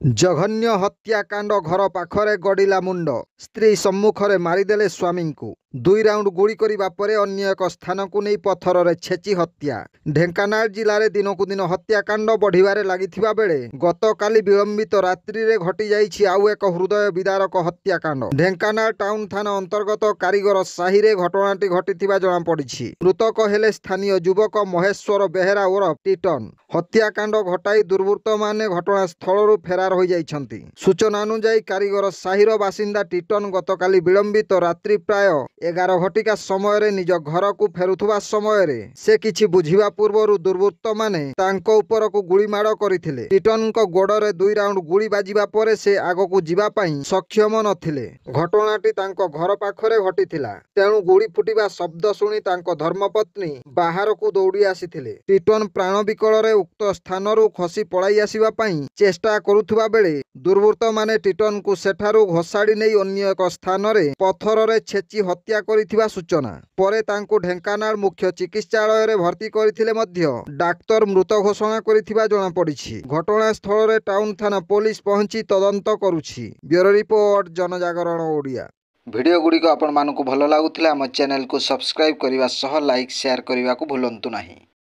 जघन्य हत्याकांड घर पाखरे गड़िला मुंड स्त्री सम्मुखरे मारिदेले स्वामी को दुई राउंड गुली करिबा परे अन्य एक स्थान को नहीं पत्थर रे छेची हत्या। ढेंकानाल जिले में दिनकू दिन हत्याकांड बढ़िबारे लागिथिबा बेले गतकाली विलंबित रात्रि रे घटी जाइछि आउ एक हृदय विदारक हत्याकांड। ढेंकानाल टाउन थाना अंतर्गत कारीगर साही रे घटनाटी घटिथिबा जणा पड़िछि। मृतक हेले स्थानीय युवक महेश्वर बेहेरा ओरफ टिटन। हत्याकांड घटाई दुर्वृत्त माने घटनास्थल फेरार हो जाइछन्ति। सूचना अनुसार कारीगर साहीर बासिंदा टिटन गतकाली विलंबित रात्रि प्राय 11 घटिका समय निज घर को फेरुथुबा समय से किछि बुझिबा पूर्व दुर्वृत्त माने तांको ऊपर को गुली माड़ करथिले। टिटन को गोड़े 2 राउंड गुली बाजिबा परे से आगो को जीवा पई सक्षम नथिले। घटनाटी तांको घर पाखरे घटिथिला, तेणु गुली फुटिबा शब्द सुनी तांको धर्मपत्नी बाहर को दौड़ी आसीथिले। टिटन प्राण विकल रे उक्त स्थानरू खसी पलाई आसीबा पई चेष्टा करुथुबा बेले दुर्वृत्त माने टिटन को सेठारू घोषाड़ी नहीं अन्य एक स्थान रे पत्थर रे छेची हत्या करिथिबा सूचना परे तांको ढेंकानाल मुख्य चिकित्सालय रे भर्ती करथिले मध्य डाक्तर मृत घोषणा करिथिबा जणा पड़िछि। घटनास्थल रे टाउन थाना पुलिस पहुंची तदंत करुछि। ब्यूरो रिपोर्ट जनजागरण ओडिया। वीडियो गुडी को आपण मानको भलो लागुथिला हम चैनल को सब्सक्राइब करिवा सह लाइक शेयर करिवा को भूलंतु नाही।